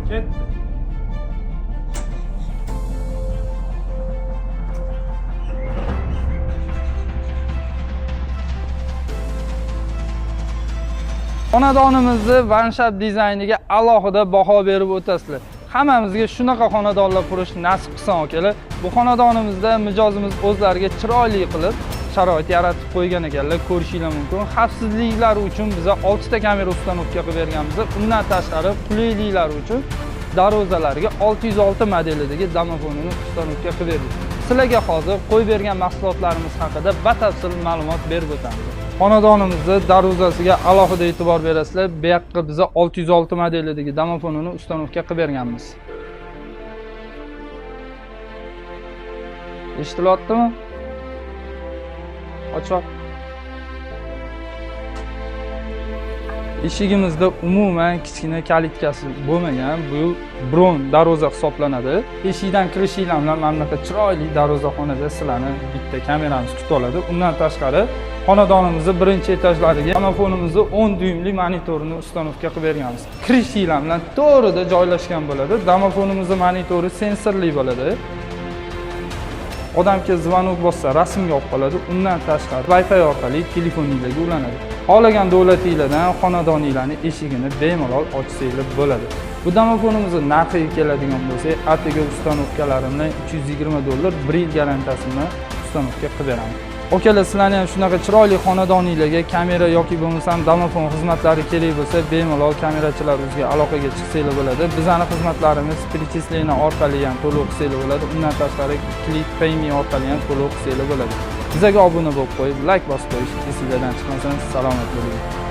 Ketdi. Xonadonimizni Vanshab dizayniga alohida baho berib o'tasizlar. Hammamizga shunaqa xonadonlar qurish nasib qilsin akalar. Bu xonadonimizda mijozimiz o'zlariga chiroyli qilib sharoit yaratib qo'ygan ekanlar, ko'rishingiz mumkin. Xavfsizliklari uchun biza 6 ta kamera ustanovka qilib berganmiz. Undan tashqari qulayliklari uchun darvozalarga 606 modelidagi domofonini ustanovka qilib berdik. Sizlarga hozir qo'yib bergan mahsulotlarimiz haqida batafsil ma'lumot berib o'tamiz. Xonadonimizda darvozasiga alohida e'tibor berasizlar. Bu yoqqa biza 606 modelidagi domofonini ustanovka qilib berganmiz. Eshitilyaptimi? Ochiq. Eshigimizda umuman kichkina kalitkasi bo'lmagan, bu bron darvoza hisoblanadi. Eshikdan kirishinglar bilan mana bunaqa chiroyli darvozaxonada sizlarni bitta kameramiz kutib oladi. Undan tashqari xonadonimizning birinchi etajlariga domofonimizni 10 dyuymli monitorini ustanovka qilib berganmiz. Kirishinglar bilan to'g'rida joylashgan bo'ladi. Domofonimizning monitori sensorli bo'ladi. Odamga zvonok bo'lsa rasmga olib qoladi. Undan tashqari Wi-Fi orqali telefoningizga ulanadi. Xohlagan davlatingizdan xonadoningizning eshigini bemalol ochsanglar bo'ladi. Bu domofonimizning narxiga keladigan bo'lsak, atigi ustanovkalarini $320, 1 yil garantiyasini ustanovka qilib beramiz. Okalar, sizlarni ham shunaqa chiroyli xonadoningizga kamera yoki bo'lmasa domofon xizmatlari kerak bo'lsa, bemalol kamerachilarimizga aloqaga chiqsanglar bo'ladi. Bizning xizmatlarimiz перечисление orqali ham to'lov qilsanglar bo'ladi. Undan tashqari Click Pay Me orqali ham to'lov qilsanglar bo'ladi. Bizga obuna bo'lib qo'yib, like bosib qo'yish esingizdan chiqmasin. Salomat bo'ling.